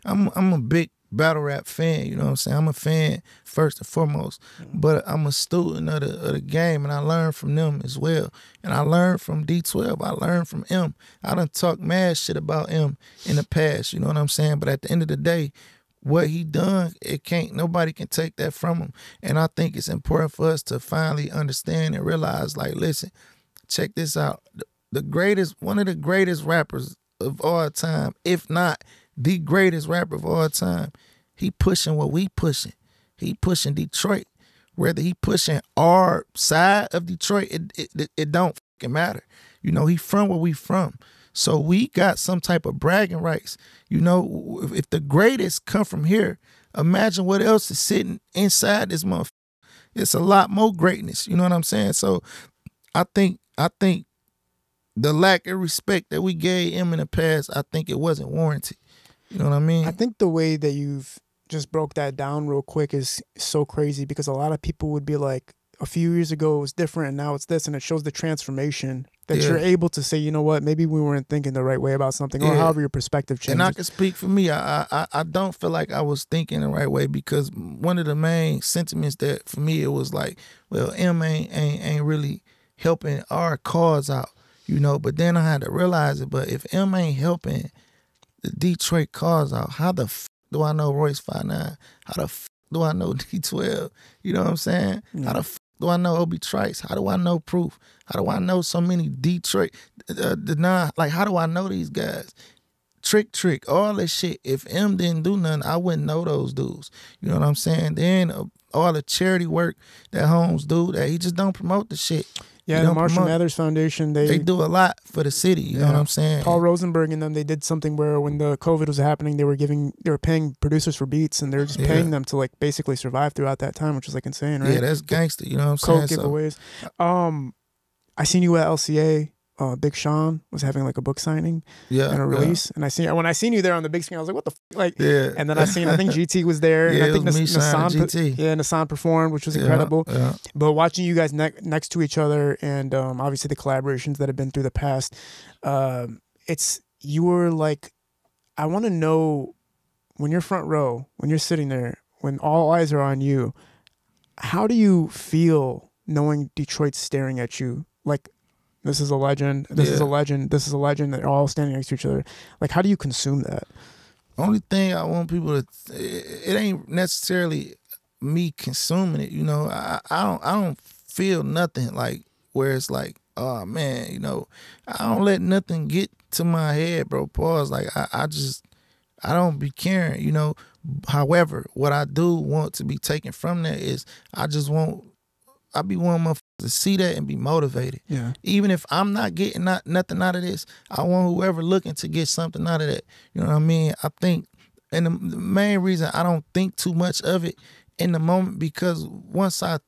I'm a big battle rap fan, you know what I'm saying? I'm a fan first and foremost, but I'm a student of the game, and I learn from them as well. And I learned from D12, I learned from M. I done talked mad shit about M in the past, you know what I'm saying? But at the end of the day, what he done, nobody can take that from him. And I think it's important for us to finally understand and realize, like, listen, check this out. One of the greatest rappers of all time, if not the greatest rapper of all time, he pushing what we pushing. He pushing Detroit. Whether he pushing our side of Detroit, it don't fucking matter. You know, he from where we from. So we got some type of bragging rights. You know, if the greatest come from here, imagine what else is sitting inside this motherfucker. It's a lot more greatness. You know what I'm saying? So I think the lack of respect that we gave him in the past, I think it wasn't warranted. You know what I mean? I think the way that you've just broke that down real quick is so crazy, because a lot of people would be like, a few years ago it was different and now it's this, and it shows the transformation that you're able to say, you know what, maybe we weren't thinking the right way about something, or however your perspective changes. And I can speak for me. I don't feel like I was thinking the right way, because one of the main sentiments that for me it was like, well, M ain't really helping our cause out, you know. But then I had to realize it. But if M ain't helping the Detroit cause out, how the f do I know Royce 5'9"? How the f do I know D12? You know what I'm saying? How the f do I know Obi Trice? How do I know Proof? How do I know so many Detroit? Like, how do I know these guys? Trick, all this shit. If M didn't do nothing, I wouldn't know those dudes. You know what I'm saying? Then all the charity work that Holmes do, that he just don't promote the shit. Yeah, the Marshall Mathers Foundation, they do a lot for the city. You know what I'm saying? Paul Rosenberg and them, they did something where when the COVID was happening, they were paying producers for beats, and they were just paying them to like basically survive throughout that time, which is like insane, right? Yeah, that's gangster. You know what I'm saying? Coke giveaways. I seen you at LCA. Big Sean was having like a book signing and a release, and when I seen you there on the big screen, I was like, "What the f-? Like?" Yeah. And then I think GT was there, and I think Nassan performed, which was incredible. Yeah. But watching you guys next to each other, and obviously the collaborations that have been through the past, you were like, I want to know, when you're front row, when you're sitting there, when all eyes are on you, how do you feel knowing Detroit's staring at you like? This is a legend. This is a legend. This is a legend. They're all standing next to each other. Like, how do you consume that? Only thing I want people to, it ain't necessarily me consuming it. You know, I don't feel nothing like where it's like, oh man, you know, I don't let nothing get to my head, bro. Pause. Like I don't be caring. You know. However, what I do want to be taken from that is I be wanting motherfuckers to see that and be motivated. Yeah. Even if I'm not getting nothing out of this, I want whoever looking to get something out of that. You know what I mean? I think, and the main reason I don't think too much of it in the moment, because once I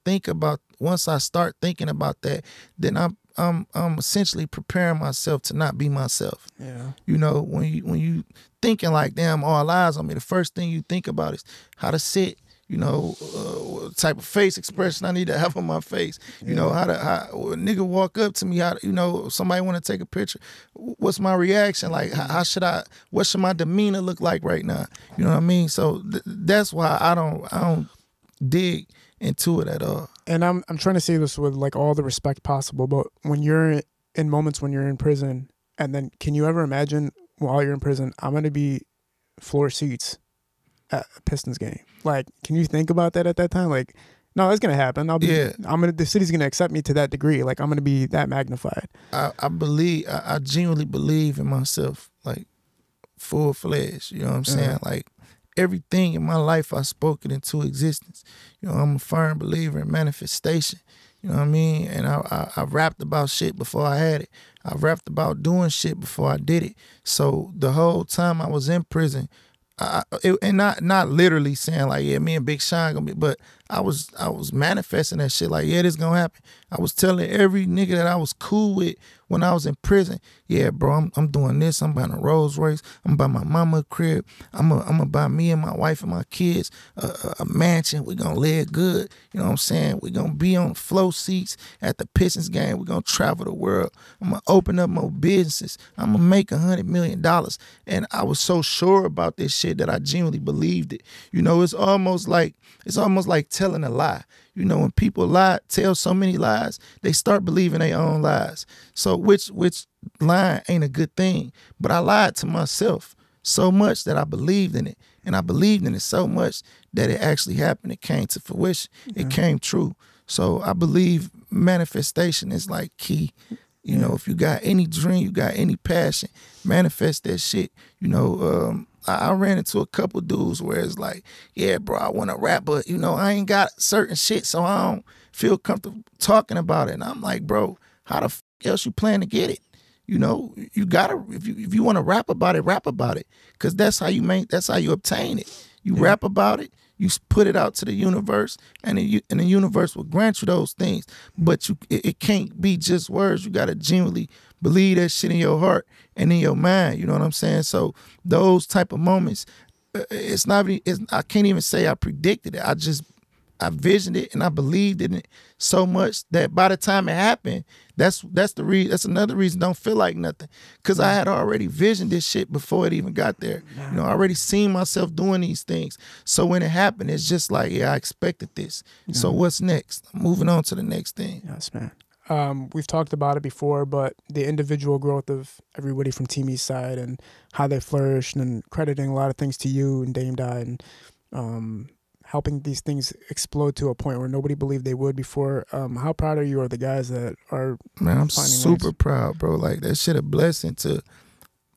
start thinking about that, then I'm essentially preparing myself to not be myself. Yeah. You know, when you thinking like, damn, all eyes on me, the first thing you think about is how to sit. You know, what type of face expression I need to have on my face. You know, how a nigga walk up to me, you know, somebody want to take a picture. What's my reaction? Like, what should my demeanor look like right now? You know what I mean? So that's why I don't dig into it at all. And I'm trying to say this with like all the respect possible, but when you're in moments when you're in prison, and then can you ever imagine while you're in prison, I'm going to be floor seats at a Pistons game? Like, can you think about that at that time? Like, no, it's gonna happen. The city's gonna accept me to that degree. Like, I'm gonna be that magnified. I genuinely believe in myself, like full fledged. You know what I'm saying? Like, everything in my life I spoke it into existence. You know, I'm a firm believer in manifestation. You know what I mean? And I rapped about shit before I had it. I rapped about doing shit before I did it. So the whole time I was in prison, and not literally saying like, yeah, me and Big Sean gonna be, but I was manifesting that shit like, yeah, this gonna happen. I was telling every nigga that I was cool with when I was in prison, yeah, bro, I'm doing this. I'm buying a Rolls Royce. I'm buying my mama a crib. I'm gonna buy me and my wife and my kids a mansion. We're gonna live good. You know what I'm saying? We're gonna be on flow seats at the Pistons game. We're gonna travel the world. I'm gonna open up more businesses. I'm gonna make $100 million. And I was so sure about this shit that I genuinely believed it. You know, it's almost like telling a lie. You know, when people tell so many lies, they start believing their own lies. So which lying ain't a good thing. But I lied to myself so much that I believed in it. And I believed in it so much that it actually happened. It came to fruition. It came true. So I believe manifestation is like key. You know, if you got any dream, you got any passion, manifest that shit. You know, I ran into a couple dudes where it's like, yeah, bro, I want to rap, but, you know, I ain't got certain shit, so I don't feel comfortable talking about it. And I'm like, bro, how the f else you plan to get it? You know, you gotta, if you want to rap about it, because that's how you obtain it. You rap about it, you put it out to the universe, and the universe will grant you those things. But it can't be just words. You gotta genuinely believe that shit in your heart and in your mind. You know what I'm saying? So those type of moments, I can't even say I predicted it. I visioned it and I believed in it so much that by the time it happened, that's another reason don't feel like nothing. Cause I had already visioned this shit before it even got there. You know, I already seen myself doing these things. So when it happened, it's just like, yeah, I expected this. So what's next? I'm moving on to the next thing. Yes, man. We've talked about it before, but the individual growth of everybody from Team Eastside and how they flourished, and crediting a lot of things to you and Dame Di, and helping these things explode to a point where nobody believed they would before. How proud are you of the guys that are? Man, I'm super proud, bro. Like, that shit a blessing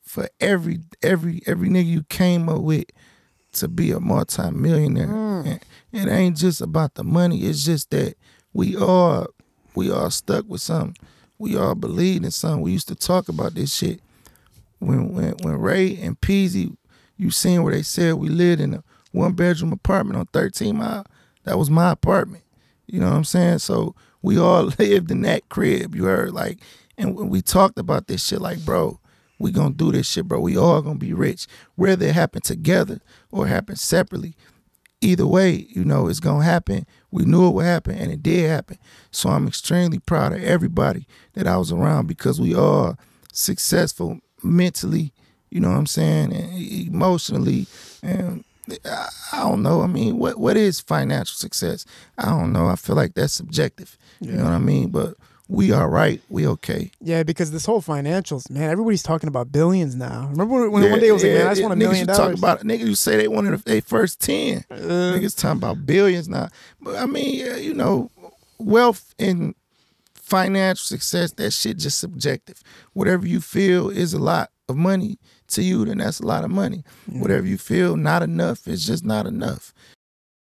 for every nigga you came up with to be a multi-millionaire. It ain't just about the money. It's just that we all stuck with something. We all believed in something. We used to talk about this shit. When Ray and Peasy, you seen where they said we lived in a 1-bedroom apartment on 13 Mile. That was my apartment. You know what I'm saying? So we all lived in that crib, you heard? Like, and when we talked about this shit, like, bro, we gonna do this shit, bro. We all gonna be rich. Whether it happen together or happen separately, either way, you know, it's gonna happen. We knew it would happen, and it did happen. So I'm extremely proud of everybody that I was around, because we all successful mentally, you know what I'm saying, and emotionally, and I don't know. I mean, what is financial success? I don't know. I feel like that's subjective. You know what I mean? But we all right. We okay. Yeah, because this whole financials, man, everybody's talking about billions now. Remember when one day it was like, man, I just want $1 million. Talk about niggas who say they wanted their first 10. Niggas talking about billions now. But I mean, you know, wealth and financial success, that shit just subjective. Whatever you feel is a lot of money to you, then that's a lot of money. Whatever you feel not enough is just not enough.